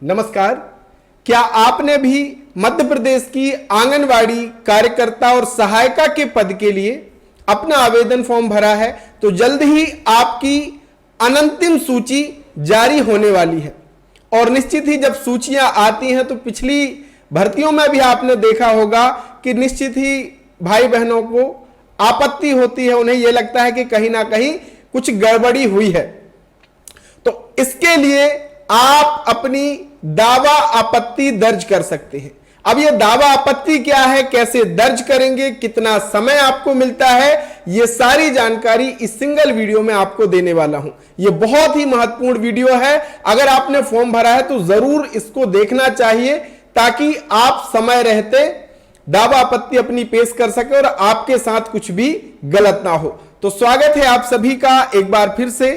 नमस्कार। क्या आपने भी मध्य प्रदेश की आंगनवाड़ी कार्यकर्ता और सहायिका के पद के लिए अपना आवेदन फॉर्म भरा है? तो जल्द ही आपकी अनंतिम सूची जारी होने वाली है और निश्चित ही जब सूचियां आती हैं तो पिछली भर्तियों में भी आपने देखा होगा कि निश्चित ही भाई बहनों को आपत्ति होती है, उन्हें यह लगता है कि कहीं ना कहीं कुछ गड़बड़ी हुई है। तो इसके लिए आप अपनी दावा आपत्ति दर्ज कर सकते हैं। अब यह दावा आपत्ति क्या है, कैसे दर्ज करेंगे, कितना समय आपको मिलता है, यह सारी जानकारी इस सिंगल वीडियो में आपको देने वाला हूं। यह बहुत ही महत्वपूर्ण वीडियो है। अगर आपने फॉर्म भरा है तो जरूर इसको देखना चाहिए ताकि आप समय रहते दावा आपत्ति अपनी पेश कर सके और आपके साथ कुछ भी गलत ना हो। तो स्वागत है आप सभी का एक बार फिर से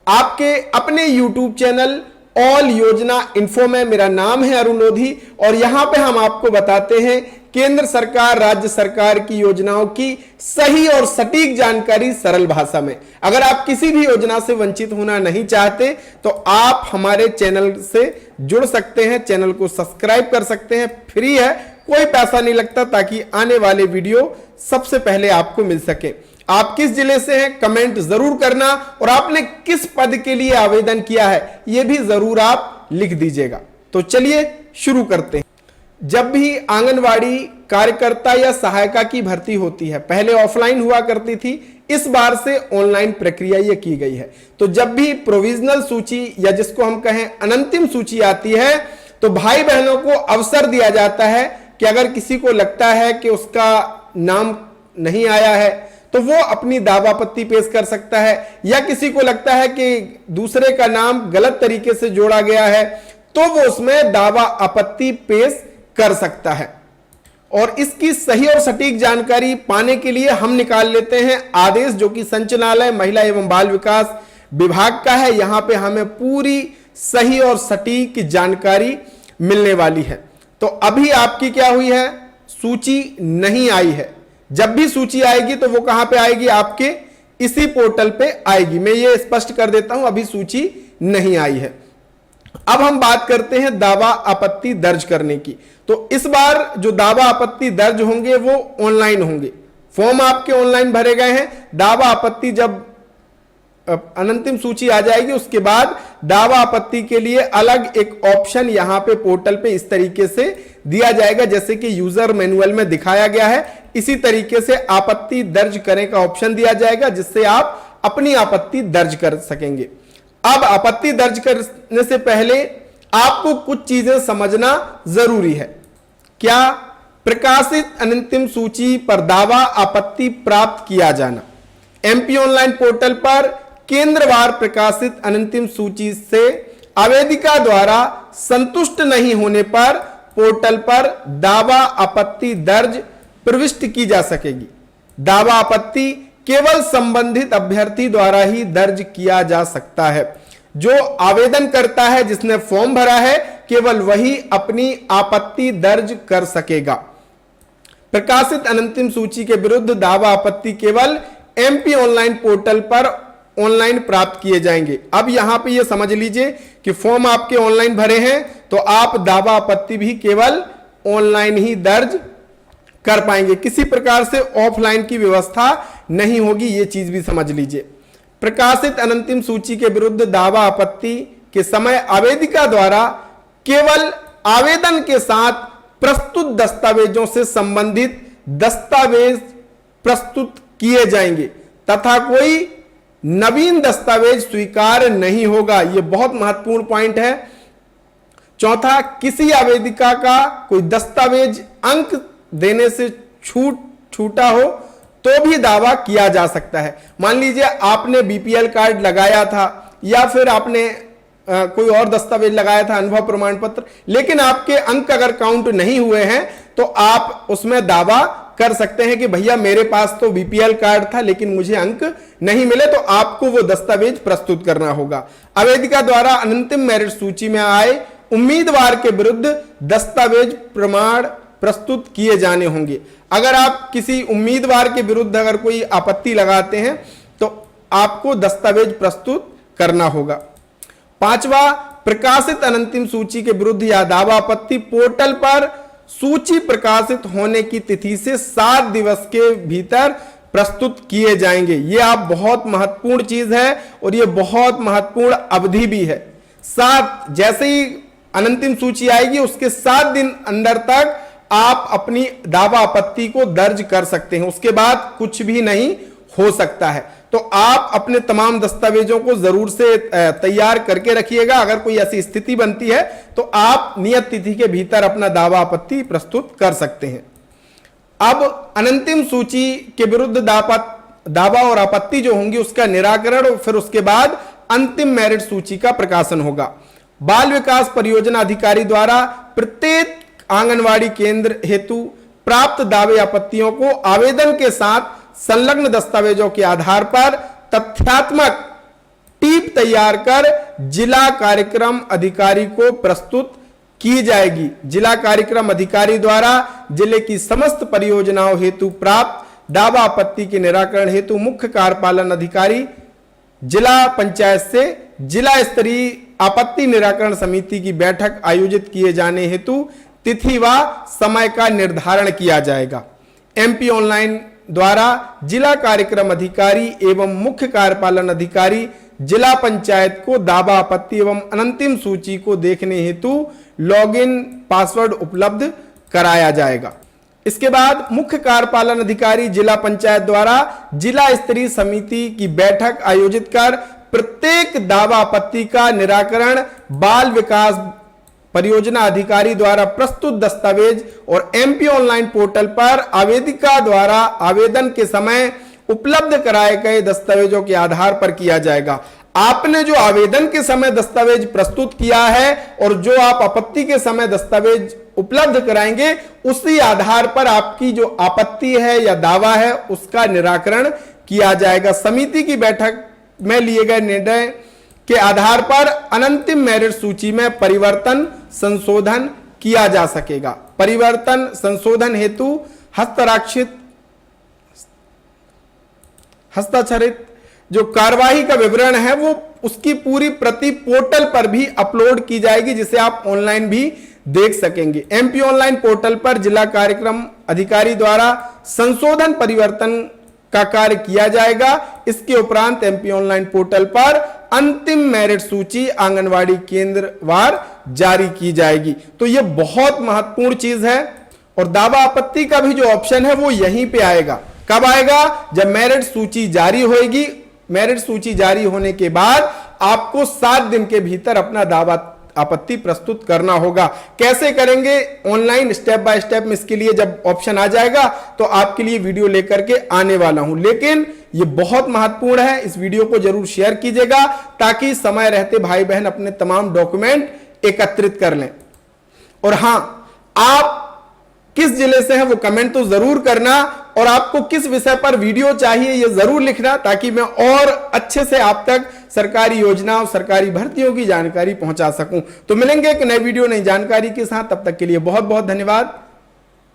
आपके अपने YouTube चैनल ऑल योजना इन्फो में। मेरा नाम है अरुण लोधी और यहां पे हम आपको बताते हैं केंद्र सरकार, राज्य सरकार की योजनाओं की सही और सटीक जानकारी सरल भाषा में। अगर आप किसी भी योजना से वंचित होना नहीं चाहते तो आप हमारे चैनल से जुड़ सकते हैं, चैनल को सब्सक्राइब कर सकते हैं। फ्री है, कोई पैसा नहीं लगता, ताकि आने वाले वीडियो सबसे पहले आपको मिल सके। आप किस जिले से हैं कमेंट जरूर करना और आपने किस पद के लिए आवेदन किया है यह भी जरूर आप लिख दीजिएगा। तो चलिए शुरू करते हैं। जब भी आंगनवाड़ी कार्यकर्ता या सहायिका की भर्ती होती है, पहले ऑफलाइन हुआ करती थी, इस बार से ऑनलाइन प्रक्रिया यह की गई है। तो जब भी प्रोविजनल सूची या जिसको हम कहें अनंतिम सूची आती है तो भाई बहनों को अवसर दिया जाता है कि अगर किसी को लगता है कि उसका नाम नहीं आया है तो वो अपनी दावा आपत्ति पेश कर सकता है, या किसी को लगता है कि दूसरे का नाम गलत तरीके से जोड़ा गया है तो वो उसमें दावा आपत्ति पेश कर सकता है। और इसकी सही और सटीक जानकारी पाने के लिए हम निकाल लेते हैं आदेश, जो कि संचालनालय महिला एवं बाल विकास विभाग का है। यहां पे हमें पूरी सही और सटीक जानकारी मिलने वाली है। तो अभी आपकी क्या हुई है, सूची नहीं आई है। जब भी सूची आएगी तो वो कहां पे आएगी, आपके इसी पोर्टल पे आएगी। मैं ये स्पष्ट कर देता हूं, अभी सूची नहीं आई है। अब हम बात करते हैं दावा आपत्ति दर्ज करने की। तो इस बार जो दावा आपत्ति दर्ज होंगे वो ऑनलाइन होंगे। फॉर्म आपके ऑनलाइन भरे गए हैं। दावा आपत्ति जब अनंतिम सूची आ जाएगी उसके बाद दावा आपत्ति के लिए अलग एक ऑप्शन यहां पे पोर्टल पे इस तरीके से दिया जाएगा, जैसे कि यूजर मैनुअल में दिखाया गया है। इसी तरीके से आपत्ति दर्ज करने का ऑप्शन दिया जाएगा जिससे आप अपनी आपत्ति दर्ज कर सकेंगे। अब आपत्ति दर्ज करने से पहले आपको कुछ चीजें समझना जरूरी है। क्या? प्रकाशित अनंतिम सूची पर दावा आपत्ति प्राप्त किया जाना। एमपी ऑनलाइन पोर्टल पर केंद्रवार प्रकाशित अनंतिम सूची से आवेदिका द्वारा संतुष्ट नहीं होने पर पोर्टल पर दावा आपत्ति दर्ज प्रविष्ट की जा सकेगी। दावा आपत्ति केवल संबंधित अभ्यर्थी द्वारा ही दर्ज किया जा सकता है। जो आवेदन करता है, जिसने फॉर्म भरा है, केवल वही अपनी आपत्ति दर्ज कर सकेगा। प्रकाशित अनंतिम सूची के विरुद्ध दावा आपत्ति केवल एमपी ऑनलाइन पोर्टल पर ऑनलाइन प्राप्त किए जाएंगे। अब यहां पे ये समझ लीजिए कि फॉर्म आपके ऑनलाइन भरे हैं तो आप दावा आपत्ति भी केवल ऑनलाइन ही दर्ज कर पाएंगे, किसी प्रकार से ऑफलाइन की व्यवस्था नहीं होगी। ये चीज भी समझ लीजिए। प्रकाशित अनंतिम सूची के विरुद्ध दावा आपत्ति के समय आवेदिका द्वारा केवल आवेदन के साथ प्रस्तुत दस्तावेजों से संबंधित दस्तावेज प्रस्तुत किए जाएंगे तथा कोई नवीन दस्तावेज स्वीकार नहीं होगा। यह बहुत महत्वपूर्ण पॉइंट है। चौथा, किसी आवेदिका का कोई दस्तावेज अंक देने से छूटा हो तो भी दावा किया जा सकता है। मान लीजिए आपने बीपीएल कार्ड लगाया था या फिर आपने कोई और दस्तावेज लगाया था, अनुभव प्रमाण पत्र, लेकिन आपके अंक अगर काउंट नहीं हुए हैं तो आप उसमें दावा कर सकते हैं कि भैया मेरे पास तो बीपीएल कार्ड था लेकिन मुझे अंक नहीं मिले, तो आपको वो दस्तावेज प्रस्तुत करना होगा। आवेदिका द्वारा अंतिम मेरिट सूची में आए उम्मीदवार के विरुद्ध दस्तावेज प्रमाण प्रस्तुत किए जाने होंगे। अगर आप किसी उम्मीदवार के विरुद्ध अगर कोई आपत्ति लगाते हैं तो आपको दस्तावेज प्रस्तुत करना होगा। पांचवा, प्रकाशित अनंतिम सूची के विरुद्ध या दावा आपत्ति पोर्टल पर सूची प्रकाशित होने की तिथि से 7 दिवस के भीतर प्रस्तुत किए जाएंगे। यह आप बहुत महत्वपूर्ण चीज है और यह बहुत महत्वपूर्ण अवधि भी है। 7 जैसे ही अनंतिम सूची आएगी उसके 7 दिन अंदर तक आप अपनी दावा आपत्ति को दर्ज कर सकते हैं, उसके बाद कुछ भी नहीं हो सकता है। तो आप अपने तमाम दस्तावेजों को जरूर से तैयार करके रखिएगा। अगर कोई ऐसी स्थिति बनती है तो आप नियत तिथि के भीतर अपना दावा आपत्ति प्रस्तुत कर सकते हैं। अब अनंतिम सूची के विरुद्ध दावा और आपत्ति जो होंगी उसका निराकरण और फिर उसके बाद अंतिम मेरिट सूची का प्रकाशन होगा। बाल विकास परियोजना अधिकारी द्वारा प्रत्येक आंगनवाड़ी केंद्र हेतु प्राप्त दावे आपत्तियों को आवेदन के साथ संलग्न दस्तावेजों के आधार पर तथ्यात्मक टीप तैयार कर जिला कार्यक्रम अधिकारी को प्रस्तुत की जाएगी। जिला कार्यक्रम अधिकारी द्वारा जिले की समस्त परियोजनाओं हेतु प्राप्त दावा आपत्ति के निराकरण हेतु मुख्य कार्यपालन अधिकारी जिला पंचायत से जिला स्तरीय आपत्ति निराकरण समिति की बैठक आयोजित किए जाने हेतु तिथि व समय का निर्धारण किया जाएगा। एमपी ऑनलाइन द्वारा जिला कार्यक्रम अधिकारी एवं मुख्य कार्यपालन अधिकारी जिला पंचायत को दावा आपत्ति एवं अनंतिम सूची को देखने हेतु लॉगिन पासवर्ड उपलब्ध कराया जाएगा। इसके बाद मुख्य कार्यपालन अधिकारी जिला पंचायत द्वारा जिला स्तरीय समिति की बैठक आयोजित कर प्रत्येक दावा आपत्ति का निराकरण बाल विकास परियोजना अधिकारी द्वारा प्रस्तुत दस्तावेज और एमपी ऑनलाइन पोर्टल पर आवेदिका द्वारा आवेदन के समय उपलब्ध कराए गए दस्तावेजों के आधार पर किया जाएगा। आपने जो आवेदन के समय दस्तावेज प्रस्तुत किया है और जो आप आपत्ति के समय दस्तावेज उपलब्ध कराएंगे उसी आधार पर आपकी जो आपत्ति है या दावा है उसका निराकरण किया जाएगा। समिति की बैठक में लिए गए निर्णय के आधार पर अनंतिम मेरिट सूची में परिवर्तन संशोधन किया जा सकेगा। परिवर्तन संशोधन हेतु हस्ताक्षरित जो कार्यवाही का विवरण है वो उसकी पूरी प्रति पोर्टल पर भी अपलोड की जाएगी, जिसे आप ऑनलाइन भी देख सकेंगे। एमपी ऑनलाइन पोर्टल पर जिला कार्यक्रम अधिकारी द्वारा संशोधन परिवर्तन का कार्य किया जाएगा। इसके उपरांत एमपी ऑनलाइन पोर्टल पर अंतिम मेरिट सूची आंगनवाड़ी केंद्रवार जारी की जाएगी। तो यह बहुत महत्वपूर्ण चीज है और दावा आपत्ति का भी जो ऑप्शन है वो यहीं पे आएगा। कब आएगा? जब मेरिट सूची जारी होगी। मेरिट सूची जारी होने के बाद आपको 7 दिन के भीतर अपना दावा आपत्ति प्रस्तुत करना होगा। कैसे करेंगे? ऑनलाइन स्टेप बाय स्टेप में इसके लिए जब ऑप्शन आ जाएगा तो आपके लिए वीडियो लेकर के आने वाला हूं। लेकिन ये बहुत महत्वपूर्ण है, इस वीडियो को जरूर शेयर कीजिएगा ताकि समय रहते भाई बहन अपने तमाम डॉक्यूमेंट एकत्रित कर लें। और हां, आप किस जिले से हैं वो कमेंट तो जरूर करना और आपको किस विषय पर वीडियो चाहिए ये जरूर लिखना ताकि मैं और अच्छे से आप तक सरकारी योजनाओं सरकारी भर्तियों की जानकारी पहुंचा सकूं। तो मिलेंगे एक नए वीडियो नई जानकारी के साथ, तब तक के लिए बहुत बहुत धन्यवाद।